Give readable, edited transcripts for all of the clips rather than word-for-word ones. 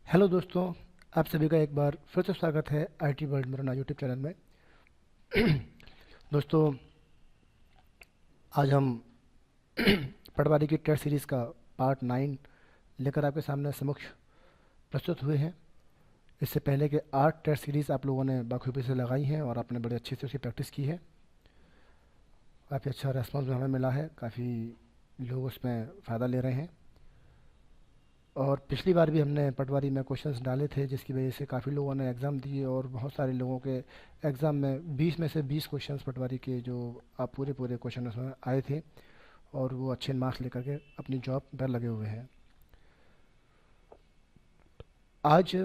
Hello दोस्तों, आप सभी का एक बार फिर से स्वागत है आईटी वर्ल्ड मेरा यूट्यूब चैनल में। दोस्तों, आज हम पटवारी की टेस्ट सीरीज़ का पार्ट 9 लेकर आपके सामने समक्ष प्रस्तुत हुए हैं। इससे पहले के 8 टेस्ट सीरीज़ आप लोगों ने बाखूबी से लगाई हैं और आपने बड़े अच्छे से उसकी प्रैक्टिस की है। काफ़ी अच्छा रेस्पॉन्स भी हमें मिला है, काफ़ी लोग उसमें फ़ायदा ले रहे हैं। और पिछली बार भी हमने पटवारी में क्वेश्चंस डाले थे, जिसकी वजह से काफ़ी लोगों ने एग्ज़ाम दिए और बहुत सारे लोगों के एग्ज़ाम में 20 में से 20 क्वेश्चंस पटवारी के जो आप पूरे क्वेश्चन उसमें आए थे और वो अच्छे मार्क्स लेकर के अपनी जॉब पर लगे हुए हैं। आज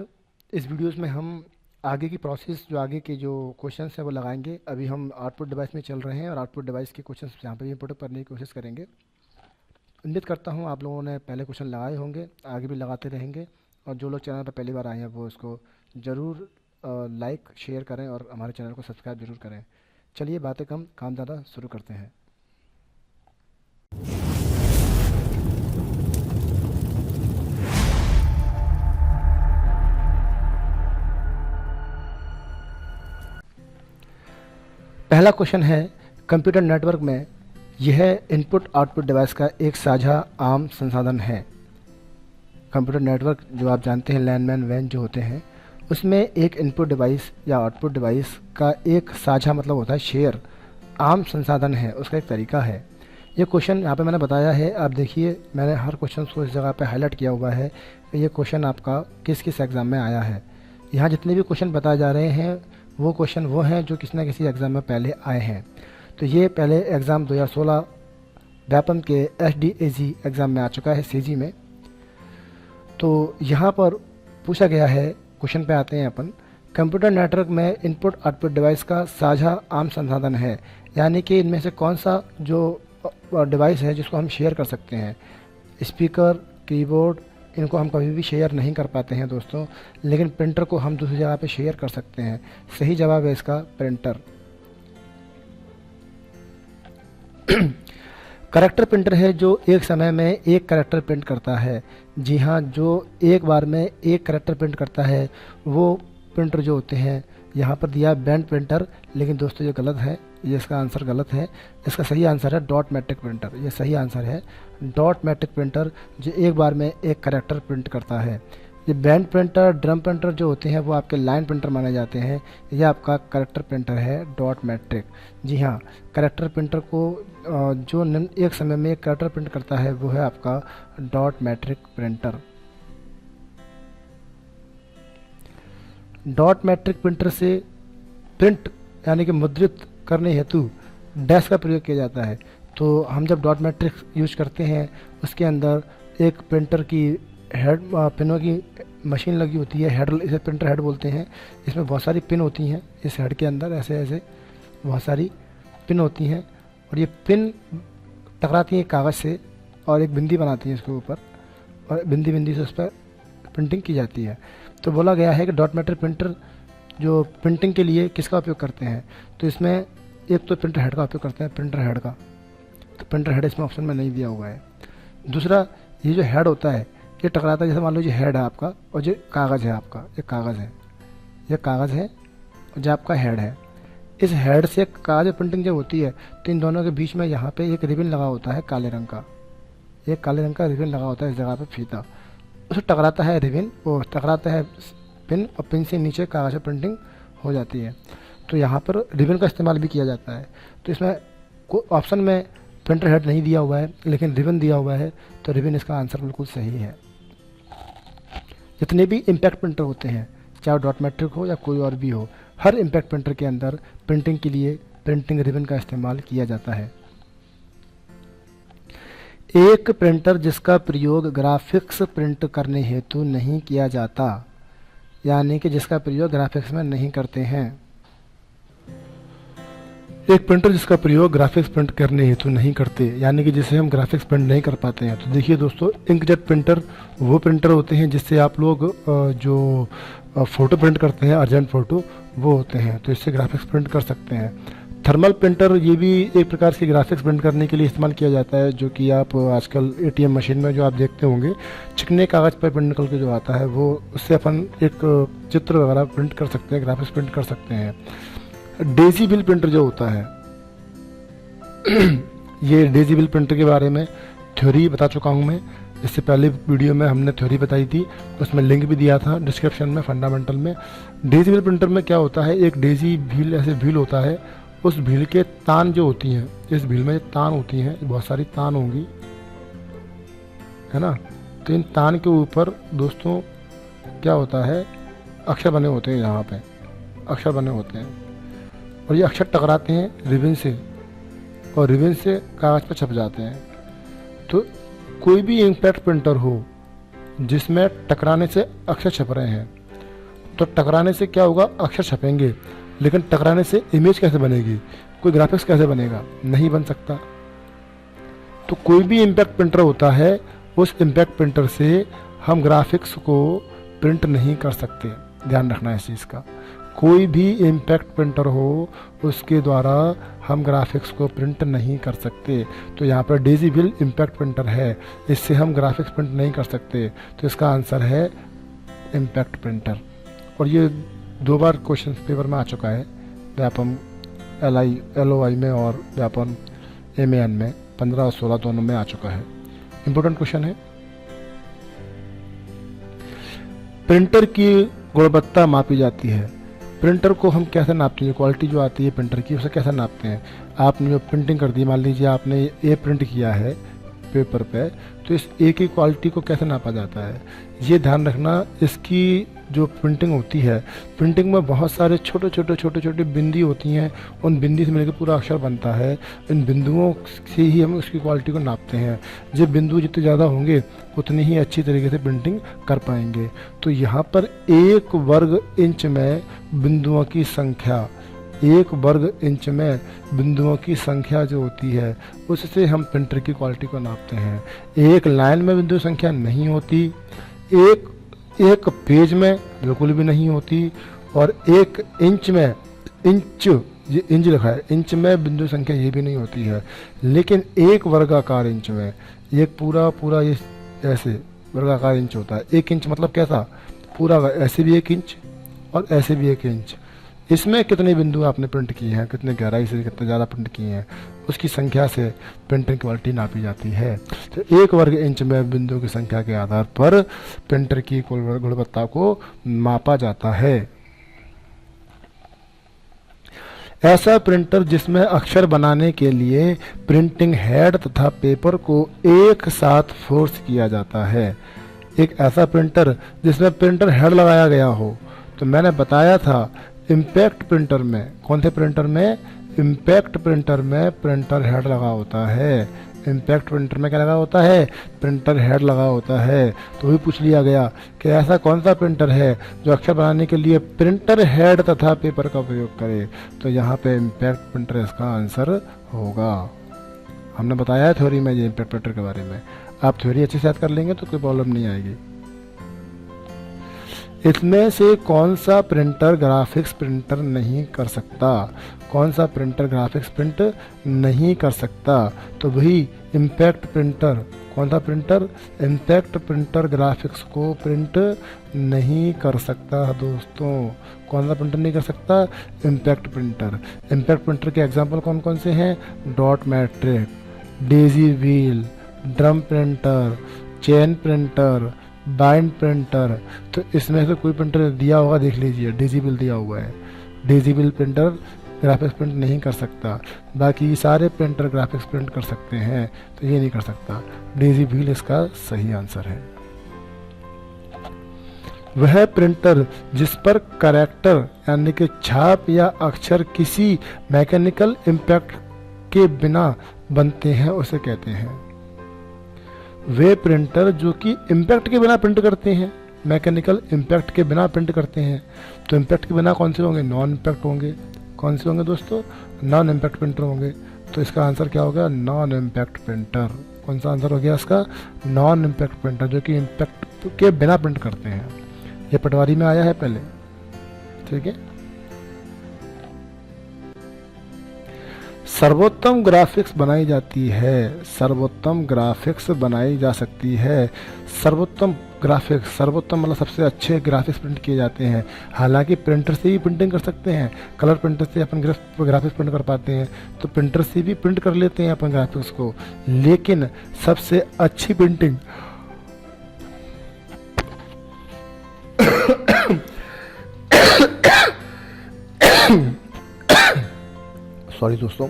इस वीडियोस में हम आगे की प्रोसेस, जो आगे के जो क्वेश्चंस हैं वो लगाएंगे। अभी हम आउटपुट डिवाइस में चल रहे हैं और आउटपुट डिवाइस के क्वेश्चंस यहाँ पर भी इम्पोर्ट करने की कोशिश करेंगे। उम्मीद करता हूँ आप लोगों ने पहले क्वेश्चन लगाए होंगे, आगे भी लगाते रहेंगे। और जो लोग चैनल पर पहली बार आए हैं वो इसको ज़रूर लाइक शेयर करें और हमारे चैनल को सब्सक्राइब ज़रूर करें। चलिए बातें कम काम ज़्यादा शुरू करते हैं। पहला क्वेश्चन है, कंप्यूटर नेटवर्क में यह इनपुट आउटपुट डिवाइस का एक साझा आम संसाधन है। कंप्यूटर नेटवर्क जो आप जानते हैं, लैंडमैन वैन जो होते हैं, उसमें एक इनपुट डिवाइस या आउटपुट डिवाइस का एक साझा मतलब होता है शेयर, आम संसाधन है, उसका एक तरीका है। ये क्वेश्चन यहाँ पे मैंने बताया है, आप देखिए मैंने हर क्वेश्चन को इस जगह पे हाईलाइट किया हुआ है कि ये क्वेश्चन आपका किस किस एग्ज़ाम में आया है। यहाँ जितने भी क्वेश्चन बताए जा रहे हैं वो क्वेश्चन वो हैं जो किसी न किसी एग्ज़ाम में पहले आए हैं। तो ये पहले एग्ज़ाम 2016 व्यापम के SDAG एग्ज़ाम में आ चुका है, CG में। तो यहाँ पर पूछा गया है, क्वेश्चन पे आते हैं अपन, कंप्यूटर नेटवर्क में इनपुट आउटपुट डिवाइस का साझा आम संसाधन है, यानी कि इनमें से कौन सा जो डिवाइस है जिसको हम शेयर कर सकते हैं। स्पीकर, कीबोर्ड, इनको हम कभी भी शेयर नहीं कर पाते हैं दोस्तों, लेकिन प्रिंटर को हम दूसरी जगह पे शेयर कर सकते हैं। सही जवाब है इसका प्रिंटर। करेक्टर प्रिंटर है जो एक समय में एक करेक्टर प्रिंट करता है। जी हाँ, जो एक बार में एक करेक्टर प्रिंट करता है वो प्रिंटर जो होते हैं, यहाँ पर दिया बैंड प्रिंटर, लेकिन दोस्तों ये गलत है, ये इसका आंसर गलत है। इसका सही आंसर है डॉट मैट्रिक प्रिंटर। ये सही आंसर है डॉट मैट्रिक प्रिंटर, जो एक बार में एक करेक्टर प्रिंट करता है। ये बैंड प्रिंटर, ड्रम प्रिंटर जो होते हैं वो आपके लाइन प्रिंटर माने जाते हैं। ये आपका करेक्टर प्रिंटर है डॉट मैट्रिक। जी हाँ, करेक्टर प्रिंटर को जो एक समय में एक करेक्टर प्रिंट करता है वो है आपका dot matric printer. Dot matric printer से प्रिंट यानी कि मुद्रित करने हेतु डैश का प्रयोग किया जाता है। तो हम जब डॉट मैट्रिक यूज करते हैं उसके अंदर एक प्रिंटर की हेड पिनों की मशीन लगी होती है, हेड, इसे प्रिंटर हेड बोलते हैं। इसमें बहुत सारी पिन होती हैं, इस हेड के अंदर ऐसे ऐसे बहुत सारी पिन होती हैं और ये पिन टकराती हैं कागज़ से और एक बिंदी बनाती हैं इसके ऊपर, और बिंदी बिंदी से उस पर प्रिंटिंग की जाती है। तो बोला गया है कि डॉट मैट्रिक प्रिंटर जो प्रिंटिंग के लिए किसका उपयोग करते हैं, तो इसमें एक तो प्रिंटर हेड का उपयोग करते हैं, प्रिंटर हेड का। तो प्रिंटर हेड इसमें ऑप्शन में नहीं दिया हुआ है। दूसरा, ये जो हेड होता है ये टकराता है, जैसे मान लो ये हेड है आपका और जो कागज़ है आपका, ये कागज़ है, ये कागज़ है और जो आपका हेड है। इस हेड से कागज प्रिंटिंग जब होती है तो इन दोनों के बीच में यहाँ पे एक रिबन लगा होता है काले रंग का, एक काले रंग का रिबन लगा होता है इस जगह पे फीता, उसे टकराता है रिबन, वो टकराता है पिन और पिन से नीचे कागज पर प्रिंटिंग हो जाती है। तो यहाँ पर रिबन का इस्तेमाल भी किया जाता है। तो इसमें ऑप्शन में प्रिंटर हेड नहीं दिया हुआ है लेकिन रिबन दिया हुआ है, तो रिबन इसका आंसर बिल्कुल सही है। जितने भी इम्पैक्ट प्रिंटर होते हैं, चाहे डॉट मैट्रिक हो या कोई और भी हो, हर इम्पैक्ट प्रिंटर के अंदर प्रिंटिंग के लिए प्रिंटिंग रिबन का इस्तेमाल किया जाता है। एक प्रिंटर जिसका प्रयोग ग्राफिक्स प्रिंट करने हेतु नहीं किया जाता, यानी कि जिसका प्रयोग ग्राफिक्स में नहीं करते हैं। एक प्रिंटर जिसका प्रयोग ग्राफिक्स प्रिंट करने हेतु नहीं करते, यानी कि जिसे हम ग्राफिक्स प्रिंट नहीं कर पाते हैं। तो देखिए दोस्तों, इंकजेट प्रिंटर वो प्रिंटर होते हैं जिससे आप लोग जो फ़ोटो प्रिंट करते हैं, अर्जेंट फ़ोटो, वो होते हैं, तो इससे ग्राफिक्स प्रिंट कर सकते हैं। थर्मल प्रिंटर ये भी एक प्रकार से ग्राफिक्स प्रिंट करने के लिए इस्तेमाल किया जाता है, जो कि आप आजकल एटीएम मशीन में जो आप देखते होंगे चिकने कागज़ पर प्रिंट निकल के जो आता है, वो उससे अपन एक चित्र वगैरह प्रिंट कर सकते हैं, ग्राफिक्स प्रिंट कर सकते हैं। डेजी बिल प्रिंटर जो होता है ये डेजी बिल प्रिंटर के बारे में थ्योरी बता चुका हूँ मैं। इससे पहले वीडियो में हमने थ्योरी बताई थी, उसमें लिंक भी दिया था डिस्क्रिप्शन में, फंडामेंटल में। डेजी व्हील प्रिंटर में क्या होता है, एक डेजी व्हील ऐसे व्हील होता है, उस व्हील के तान जो होती हैं, इस व्हील में तान होती हैं, बहुत सारी तान होंगी, है ना। तो इन तान के ऊपर दोस्तों क्या होता है, अक्षर बने होते हैं, यहाँ पे अक्षर बने होते हैं, और ये अक्षर टकराते हैं रिबन से, और रिबन से कागज़ पर छप जाते हैं। तो कोई भी इंकपैक्ट प्रिंटर हो जिसमें टकराने से अक्षर छप रहे हैं, तो टकराने से क्या होगा, अक्षर छपेंगे, लेकिन टकराने से इमेज कैसे बनेगी, कोई ग्राफिक्स कैसे बनेगा, नहीं बन सकता। तो कोई भी इम्पैक्ट प्रिंटर होता है, उस इम्पैक्ट प्रिंटर से हम ग्राफिक्स को प्रिंट नहीं कर सकते, ध्यान रखना है इस चीज़ का। कोई भी इम्पैक्ट प्रिंटर हो उसके द्वारा हम ग्राफिक्स को प्रिंट नहीं कर सकते। तो यहाँ पर डेजी व्हील इम्पैक्ट प्रिंटर है, इससे हम ग्राफिक्स प्रिंट नहीं कर सकते, तो इसका आंसर है इम्पैक्ट प्रिंटर। और ये 2 बार क्वेश्चन पेपर में आ चुका है, व्यापम LOI में और व्यापम MAN में 15 और 16 दोनों में आ चुका है। इम्पोर्टेंट क्वेश्चन है। प्रिंटर की गुणवत्ता मापी जाती है। प्रिंटर को हम कैसे नापते हैं, क्वालिटी जो आती है प्रिंटर की उसे कैसे नापते हैं। आपने जो प्रिंटिंग कर दी, मान लीजिए आपने ए प्रिंट किया है पेपर पे, तो इस ए की क्वालिटी को कैसे नापा जाता है, ये ध्यान रखना। इसकी जो प्रिंटिंग होती है, प्रिंटिंग में बहुत सारे छोटे छोटे बिंदी होती हैं, उन बिंदी से मिलकर पूरा अक्षर बनता है। इन बिंदुओं से ही हम उसकी क्वालिटी को नापते हैं। जब बिंदु जितने ज़्यादा होंगे उतनी ही अच्छी तरीके से प्रिंटिंग कर पाएंगे। तो यहाँ पर 1 वर्ग इंच में बिंदुओं की संख्या, 1 वर्ग इंच में बिंदुओं की संख्या जो होती है, उससे हम प्रिंटर की क्वालिटी को नापते हैं। एक लाइन में बिंदु संख्या नहीं होती, एक पेज में बिल्कुल भी नहीं होती, और 1 इंच में, इंच ये इंच लिखा है, इंच में बिंदु संख्या ये भी नहीं होती है। लेकिन 1 वर्गाकार इंच में, एक पूरा ये ऐसे वर्गाकार इंच होता है। 1 इंच मतलब कैसा, पूरा ऐसे भी 1 इंच और ऐसे भी 1 इंच। इसमें कितने बिंदु आपने प्रिंट किए हैं, कितने गहराई से कितने ज़्यादा प्रिंट किए हैं, उसकी संख्या से प्रिंटिंग क्वालिटी नापी जाती है। तो 1 वर्ग इंच में बिंदु की संख्या के आधार पर प्रिंटर की गुणवत्ता को मापा जाता है। ऐसा प्रिंटर जिसमें अक्षर बनाने के लिए प्रिंटिंग हेड तथा पेपर को एक साथ फोर्स किया जाता है। एक ऐसा प्रिंटर जिसमें प्रिंटर हेड लगाया गया हो, तो मैंने बताया था इम्पैक्ट प्रिंटर में, कौन से प्रिंटर में, इम्पैक्ट प्रिंटर में प्रिंटर हेड लगा होता है। इम्पैक्ट प्रिंटर में क्या लगा होता है, प्रिंटर हेड लगा होता है। तो भी पूछ लिया गया कि ऐसा कौन सा प्रिंटर है जो अक्षर बनाने के लिए प्रिंटर हेड तथा पेपर का उपयोग करे, तो यहाँ पे इम्पैक्ट प्रिंटर इसका आंसर होगा। हमने बताया है थ्योरी में ये इम्पैक्ट प्रिंटर के बारे में, आप थ्योरी अच्छे से याद कर लेंगे तो कोई प्रॉब्लम नहीं आएगी। इसमें से कौन सा प्रिंटर ग्राफिक्स प्रिंटर नहीं कर सकता, कौन सा प्रिंटर ग्राफिक्स प्रिंट नहीं कर सकता, तो वही इम्पैक्ट प्रिंटर। कौन सा प्रिंटर, इम्पैक्ट प्रिंटर ग्राफिक्स को प्रिंट नहीं कर सकता दोस्तों। कौन सा प्रिंटर नहीं कर सकता, इम्पैक्ट प्रिंटर। इम्पैक्ट प्रिंटर के एग्जांपल कौन कौन से हैं, dot matric, Daisy wheel, drum printer, chain printer, bind printer. तो इसमें से कोई प्रिंटर दिया होगा देख लीजिए, डेजी व्हील दिया हुआ है। Daisy wheel printer graphics print नहीं कर सकता, बाकी सारे प्रिंटर ग्राफिक्स प्रिंट कर सकते हैं, तो ये नहीं कर सकता। डेजी व्हील इसका सही आंसर है। वह प्रिंटर जिस पर कैरेक्टर यानी कि छाप या अक्षर किसी मैकेनिकल इम्पैक्ट के बिना बनते हैं उसे कहते हैं। वे प्रिंटर जो कि इम्पैक्ट के बिना प्रिंट करते हैं, मैकेनिकल इम्पैक्ट के बिना प्रिंट करते हैं, तो इम्पैक्ट के बिना कौन से होंगे, नॉन इम्पैक्ट होंगे। कौन से होंगे दोस्तों, नॉन इम्पैक्ट प्रिंटर होंगे। तो इसका आंसर क्या होगा, नॉन इम्पैक्ट प्रिंटर। कौन सा आंसर हो गया इसका, नॉन इम्पैक्ट प्रिंटर, जो कि इम्पैक्ट के बिना प्रिंट करते हैं। ये पटवारी में आया है पहले, ठीक है। सर्वोत्तम ग्राफिक्स बनाई जाती है, सर्वोत्तम ग्राफिक्स बनाई जा सकती है। सर्वोत्तम ग्राफिक्स, सर्वोत्तम मतलब सबसे अच्छे ग्राफिक्स प्रिंट किए जाते हैं। हालांकि प्रिंटर से भी प्रिंटिंग कर सकते हैं, कलर प्रिंटर से अपन ग्राफिक्स प्रिंट कर पाते हैं, तो प्रिंटर से भी प्रिंट कर लेते हैं अपन ग्राफिक्स को। लेकिन सबसे अच्छी प्रिंटिंग सॉरी दोस्तों,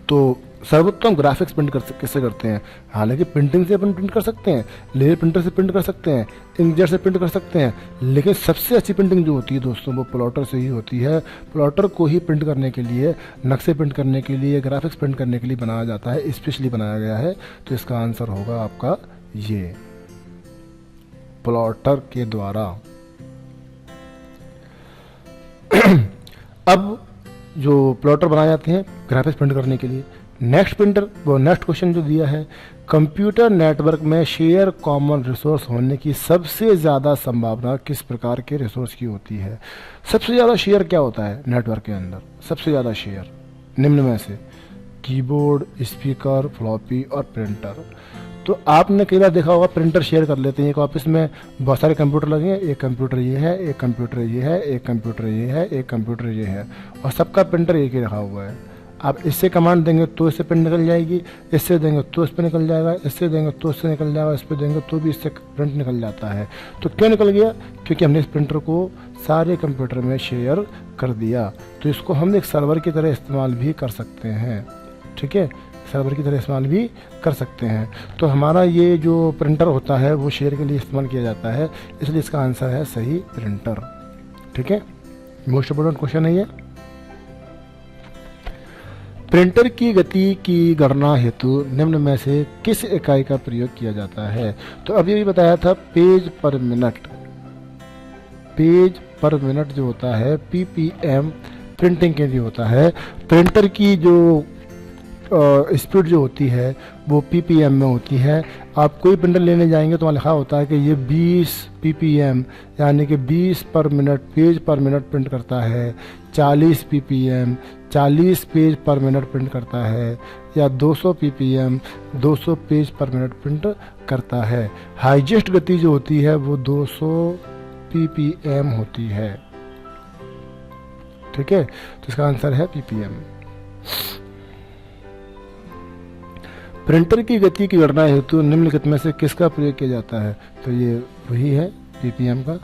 तो सर्वोत्तम ग्राफिक्स प्रिंट कैसे करते हैं? हालांकि प्रिंटिंग से अपन प्रिंट कर सकते हैं, लेयर प्रिंटर से प्रिंट कर सकते हैं, इंकजेट से प्रिंट कर सकते हैं, लेकिन सबसे अच्छी प्रिंटिंग जो होती है दोस्तों वो प्लॉटर से ही होती है। प्लॉटर को ही प्रिंट करने के लिए, नक्शे प्रिंट करने के लिए, ग्राफिक्स प्रिंट करने के लिए बनाया जाता है, स्पेशली बनाया गया है। तो इसका आंसर होगा आपका ये, प्लॉटर के द्वारा। अब जो प्लॉटर बनाए जाते हैं ग्राफिक्स प्रिंट करने के लिए, नेक्स्ट क्वेश्चन जो दिया है, कंप्यूटर नेटवर्क में शेयर कॉमन रिसोर्स होने की सबसे ज़्यादा संभावना किस प्रकार के रिसोर्स की होती है? सबसे ज़्यादा शेयर क्या होता है नेटवर्क के अंदर? सबसे ज़्यादा शेयर निम्न में से कीबोर्ड, स्पीकर, फ्लॉपी और प्रिंटर। तो आपने कई बार देखा होगा प्रिंटर शेयर कर लेते हैं। एक ऑफिस में बहुत सारे कंप्यूटर लगे हैं, एक कंप्यूटर ये है, एक कंप्यूटर ये है, एक कंप्यूटर ये है, एक कंप्यूटर ये है, और सबका प्रिंटर एक ही रखा हुआ है। आप इससे कमांड देंगे तो इससे प्रिंट निकल जाएगी, इससे देंगे तो इस पर निकल जाएगा, इससे देंगे तो इससे निकल जाएगा, इस पर देंगे तो भी इससे प्रिंट निकल जाता है। तो क्यों निकल गया? क्योंकि हमने इस प्रिंटर को सारे कंप्यूटर में शेयर कर दिया। तो इसको हम एक सर्वर की तरह इस्तेमाल भी कर सकते हैं, ठीक है, सर्वर की तरह इस्तेमाल भी कर सकते हैं। तो हमारा ये जो प्रिंटर होता है वो शेयर के लिए इस्तेमाल किया जाता है, इसलिए इसका आंसर है सही प्रिंटर, ठीक है। मोस्ट इम्पोर्टेंट क्वेश्चन है ये। प्रिंटर की गति की गणना हेतु निम्न में से किस इकाई का प्रयोग किया जाता है? तो अभी भी बताया था पेज पर मिनट। पेज पर मिनट जो होता है PPM प्रिंटिंग के लिए होता है। प्रिंटर की जो स्पीड जो होती है वो PPM में होती है। आप कोई प्रिंटर लेने जाएंगे तो वहाँ लिखा होता है कि ये 20 PPM यानी कि 20 पर मिनट पेज पर मिनट प्रिंट करता है, 40 PPM 40 पेज पर मिनट प्रिंट करता है, या 200 PPM 200 पेज पर मिनट प्रिंट करता है। हाईएस्ट गति जो होती है वो 200 PPM होती है, ठीक है। तो इसका आंसर है PPM। प्रिंटर की गति की गणना हेतु निम्नलिखित में से किसका प्रयोग किया जाता है? तो ये वही है PPM का।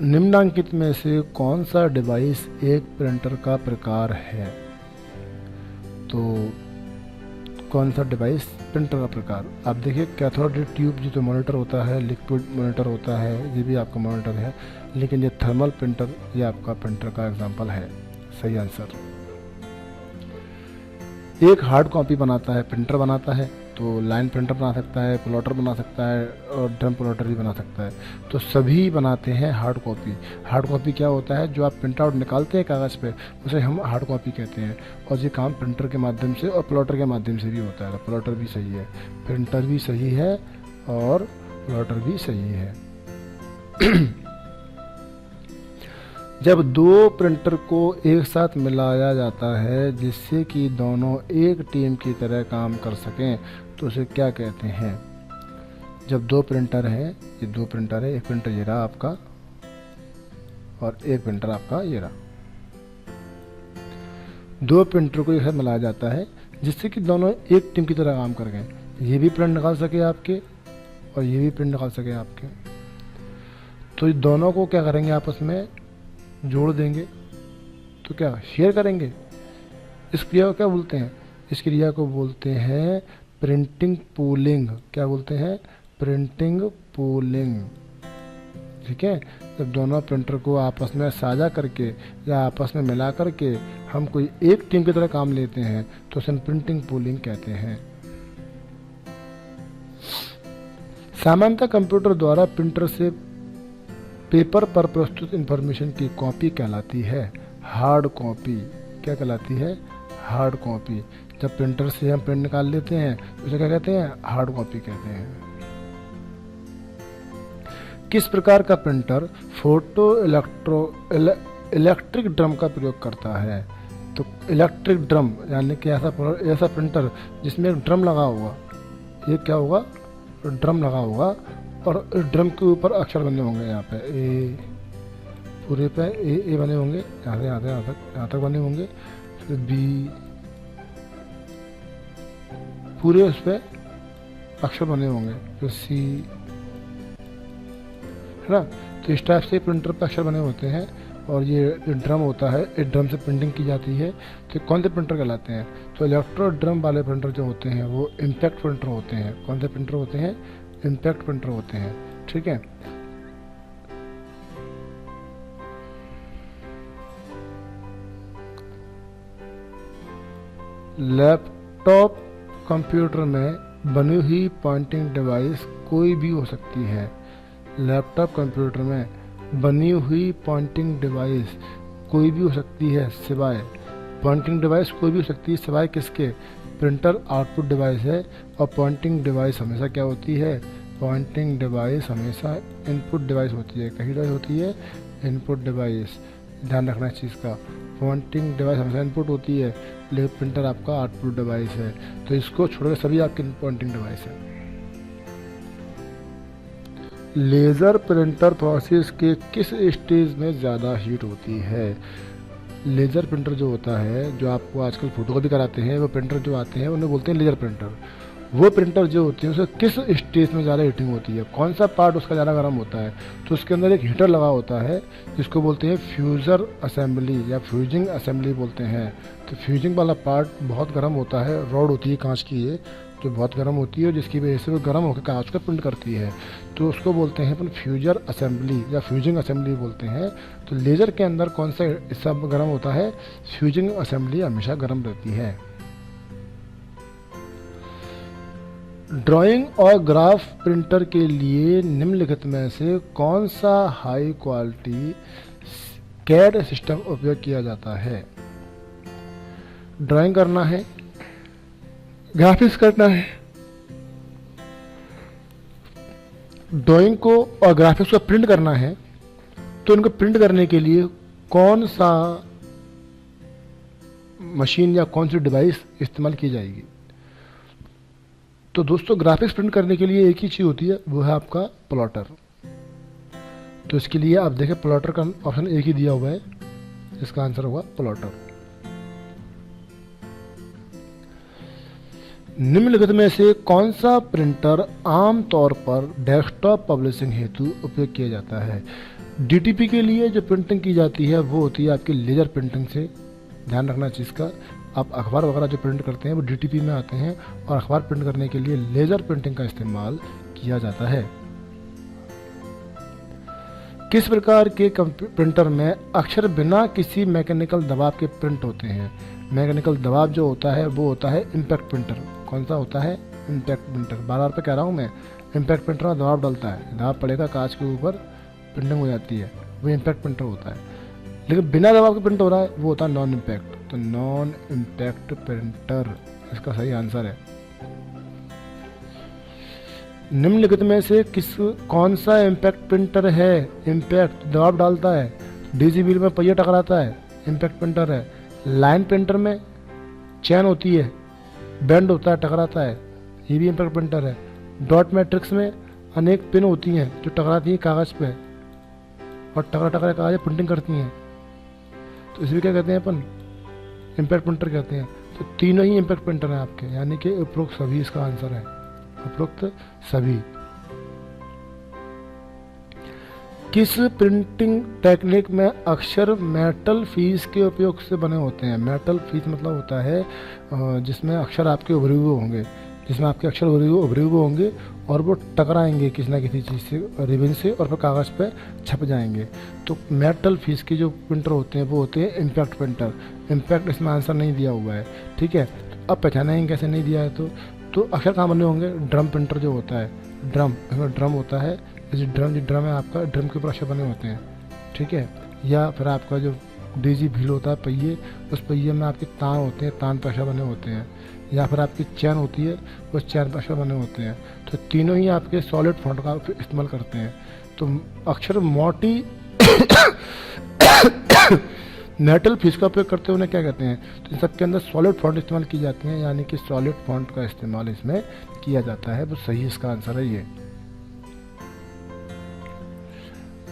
निम्नांकित में से कौन सा डिवाइस एक प्रिंटर का प्रकार है? तो कौन सा डिवाइस प्रिंटर का प्रकार? आप देखिए कैथोड ट्यूब जो मॉनिटर होता है, लिक्विड मॉनिटर होता है, ये भी आपका मॉनिटर है, लेकिन ये थर्मल प्रिंटर ये आपका प्रिंटर का एग्जांपल है। सही आंसर। एक हार्ड कॉपी बनाता है, प्रिंटर बनाता है, तो लाइन प्रिंटर बना सकता है, प्लॉटर बना सकता है और ड्रम प्लॉटर भी बना सकता है। तो सभी बनाते हैं हार्ड कॉपी। हार्ड कॉपी क्या होता है? जो आप प्रिंट आउट निकालते हैं कागज़ पे, उसे हम हार्ड कॉपी कहते हैं। और ये काम प्रिंटर के माध्यम से और प्लॉटर के माध्यम से भी होता है। तो प्लॉटर भी सही है, प्रिंटर भी सही है और प्लॉटर भी सही है। जब दो प्रिंटर को एक साथ मिलाया जाता है जिससे कि दोनों एक टीम की तरह काम कर सकें तो उसे क्या कहते हैं? जब दो प्रिंटर हैं, ये दो प्रिंटर है, एक प्रिंटर ये रहा आपका और एक प्रिंटर आपका ये रहा। दो प्रिंटर को एक साथ मिलाया जाता है जिससे कि दोनों एक टीम की तरह काम कर गए। ये भी प्रिंट निकाल सके आपके और ये भी प्रिंट निकाल सके आपके। तो ये दोनों को क्या करेंगे? आपस में जोड़ देंगे, तो क्या शेयर करेंगे। इस क्रिया को क्या बोलते हैं? इस क्रिया को बोलते हैं प्रिंटिंग पूलिंग। क्या बोलते हैं? प्रिंटिंग पूलिंग, ठीक है। जब दोनों प्रिंटर को आपस में साझा करके या आपस में मिला करके हम कोई एक टीम की तरह काम लेते हैं तो उसे प्रिंटिंग पूलिंग कहते हैं। सामान्यतः कंप्यूटर द्वारा प्रिंटर से पेपर पर प्रस्तुत इंफॉर्मेशन की कॉपी कहलाती है हार्ड कॉपी। क्या कहलाती है? Hard copy. जब प्रिंटर से हम प्रिंट निकाल लेते हैं उसे क्या कहते हैं? हार्ड कॉपी कहते हैं। किस प्रकार का प्रिंटर फोटो इलेक्ट्रिक ड्रम का प्रयोग करता है? तो इलेक्ट्रिक ड्रम यानी कि ऐसा प्रिंटर जिसमें एक ड्रम लगा होगा, ये क्या होगा, ड्रम लगा होगा और ड्रम के ऊपर अक्षर बने होंगे, यहाँ पे ए, पूरे पे ए बने होंगे, यहाँ तक बने होंगे, फिर बी, पूरे उस पर अक्षर बने होंगे, फिर सी, है ना। तो इस टाइप से प्रिंटर पर अक्षर बने होते हैं। और ये ड्रम होता है, इस ड्रम से प्रिंटिंग की जाती है। तो कौन से प्रिंटर कहलाते हैं? तो इलेक्ट्रो ड्रम वाले प्रिंटर जो होते हैं वो इम्पैक्ट प्रिंटर होते हैं। कौन से प्रिंटर होते हैं? इम्पैक्ट प्रिंटर होते हैं, ठीक है। लैपटॉप कंप्यूटर में बनी हुई पॉइंटिंग डिवाइस कोई भी हो सकती है। लैपटॉप कंप्यूटर में बनी हुई पॉइंटिंग डिवाइस कोई भी हो सकती है, सिवाय पॉइंटिंग डिवाइस कोई भी हो सकती है सिवाय किसके? प्रिंटर आउटपुट डिवाइस है। और पॉइंटिंग डिवाइस हमेशा क्या होती है? पॉइंटिंग डिवाइस हमेशा इनपुट डिवाइस होती है। कहीं डिवाइस होती है? Input device. ध्यान रखना इस चीज़ का, पॉइंटिंग डिवाइस हमेशा इनपुट होती है, लेकिन प्रिंटर आपका आउटपुट डिवाइस है। तो इसको छोड़कर सभी आपकी पॉइंटिंग डिवाइस है। लेज़र प्रिंटर प्रोसेस के किस स्टेज में ज़्यादा हीट होती है? लेज़र प्रिंटर जो होता है, जो आपको आजकल फोटोकॉपी कराते हैं, वो प्रिंटर जो आते हैं उन्हें बोलते हैं लेज़र प्रिंटर। वो प्रिंटर जो होती है उसका किस स्टेज में ज़्यादा हीटिंग होती है? कौन सा पार्ट उसका ज़्यादा गर्म होता है? तो उसके अंदर एक हीटर लगा होता है जिसको बोलते हैं फ्यूज़र असेंबली या फ्यूजिंग असेंबली बोलते हैं। तो फ्यूजिंग वाला पार्ट बहुत गर्म होता है, रॉड होती है कांच की, ये जो बहुत गर्म होती है, जिसकी वजह से वो गर्म होकर कांच को प्रिंट करती है। तो उसको बोलते हैं अपन फ्यूजर असेंबली या फ्यूजिंग असेंबली बोलते हैं। तो लेज़र के अंदर कौन सा हिस्सा गर्म होता है? फ्यूजिंग असेंबली हमेशा गर्म रहती है। ड्राइंग और ग्राफ प्रिंटर के लिए निम्नलिखित में से कौन सा हाई क्वालिटी कैड सिस्टम उपयोग किया जाता है? ड्राइंग करना है, ग्राफिक्स करना है, ड्राइंग को और ग्राफिक्स को प्रिंट करना है, तो इनको प्रिंट करने के लिए कौन सा मशीन या कौन सी डिवाइस इस्तेमाल की जाएगी? तो दोस्तों ग्राफिक्स प्रिंट करने के लिए एक ही चीज़ होती है, वो है आपका प्लॉटर। तो इसके लिए आप देखें प्लॉटर का ऑप्शन एक ही दिया हुआ है, इसका आंसर होगा प्लॉटर। निम्नलिखित में से कौन सा प्रिंटर आमतौर पर डेस्कटॉप पब्लिशिंग हेतु उपयोग किया जाता है? डीटीपी के लिए जो प्रिंटिंग की जाती है वो होती है आपकी लेजर प्रिंटिंग से। ध्यान रखना चीज़ का, आप अखबार वगैरह जो प्रिंट करते हैं वो डीटीपी में आते हैं, और अखबार प्रिंट करने के लिए लेजर प्रिंटिंग का इस्तेमाल किया जाता है। किस प्रकार के प्रिंटर में अक्षर बिना किसी मैकेनिकल दबाव के प्रिंट होते हैं? मैकेनिकल दबाव जो होता है वो होता है इम्पैक्ट प्रिंटर। कौन सा होता है? Impact printer. बार बार पे कह रहा हूँ मैं, इम्पैक्ट प्रिंटर में दबाव डलता है, दबाव पड़ेगा कांच के ऊपर, प्रिंटिंग हो जाती है, वो इम्पैक्ट प्रिंटर होता है। लेकिन बिना दबाव के प्रिंट हो रहा है वो होता है नॉन इम्पैक्ट। तो नॉन इम्पैक्ट प्रिंटर इसका सही आंसर है। निम्नलिखित में से कौन सा इम्पैक्ट प्रिंटर है? इम्पैक्ट दबाव डालता है, डीसी व्हील में पहिया टकराता है, इम्पैक्ट प्रिंटर है। लाइन प्रिंटर में चैन होती है, बेंड होता है, टकराता है, ये भी इम्पैक्ट प्रिंटर है। डॉट मैट्रिक्स में अनेक पिन होती हैं जो टकराती हैं कागज़ पे और टकरा कागज प्रिंटिंग करती हैं, तो इसे भी क्या कहते हैं अपन? इम्पैक्ट प्रिंटर कहते हैं। तो तीनों ही इम्पैक्ट प्रिंटर हैं आपके, यानी कि उपरोक्त सभी इसका आंसर है, उपरोक्त सभी। किस प्रिंटिंग टेक्निक में अक्षर मेटल फीस के उपयोग से बने होते हैं? मेटल फीस मतलब होता है जिसमें अक्षर आपके उभरे हुए होंगे, जिसमें आपके अक्षर उभरे हुए होंगे और वो टकराएंगे किसी ना किसी चीज़ से, रिबन से, और फिर कागज़ पे छप जाएंगे। तो मेटल फीस के जो प्रिंटर होते हैं वो होते हैं इम्पैक्ट प्रिंटर। इम्पैक्ट इसमें आंसर नहीं दिया हुआ है, ठीक है। अब पहचानेंगे कैसे नहीं दिया है तो अक्षर कहाँ बने होंगे? ड्रम प्रिंटर जो होता है, ड्रम, इसमें ड्रम होता है, जैसे ड्रम है आपका, ड्रम के ऊपर अक्षर बने होते हैं, ठीक है। या फिर आपका जो डीजी व्हील होता है, पहिए, उस पहिए में आपके तान होते हैं, तान पर अक्षर बने होते हैं। या फिर आपकी चैन होती है, उस चैन पर अक्षर बने होते हैं। तो तीनों ही आपके सॉलिड फॉन्ट का इस्तेमाल करते हैं। तो अक्षर मोटी मेटल फिश का उपयोग करते हुए उन्हें क्या कहते हैं? तो इन सब के अंदर सॉलिड फॉन्ट इस्तेमाल की जाती हैं, यानी कि सॉलिड फॉन्ट का इस्तेमाल इसमें किया जाता है। वो सही इसका आंसर है ये।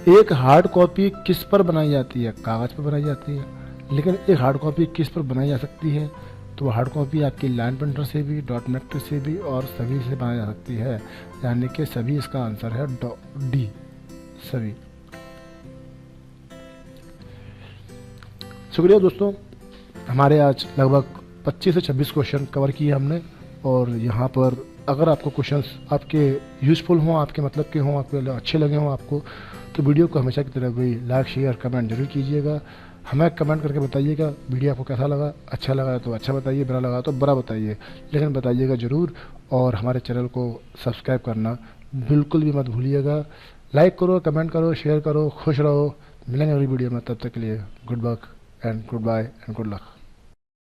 एक हार्ड कॉपी किस पर बनाई जाती है? कागज पर बनाई जाती है। लेकिन एक हार्ड कॉपी किस पर बनाई जा सकती है? तो हार्ड कॉपी आपकी लाइन प्रिंटर से भी, डॉट मैट्रिक्स से भी और सभी से बनाई जा सकती है, यानी कि सभी इसका आंसर है डी, सभी। शुक्रिया दोस्तों, हमारे आज लगभग 25 से 26 क्वेश्चन कवर किए हमने। और यहाँ पर अगर आपको क्वेश्चंस आपके यूज़फुल हों, आपके मतलब के हों, आपके अच्छे लगे हों आपको, तो वीडियो को हमेशा की तरह कोई लाइक शेयर कमेंट जरूर कीजिएगा। हमें कमेंट करके बताइएगा वीडियो आपको कैसा लगा। अच्छा लगा तो अच्छा बताइए, बुरा लगा तो बुरा बताइए, लेकिन बताइएगा ज़रूर। और हमारे चैनल को सब्सक्राइब करना बिल्कुल भी मत भूलिएगा। लाइक करो, कमेंट करो, शेयर करो, खुश रहो। मिलेंगे अगली वीडियो में, तब तक के लिए good luck and goodbye and good luck.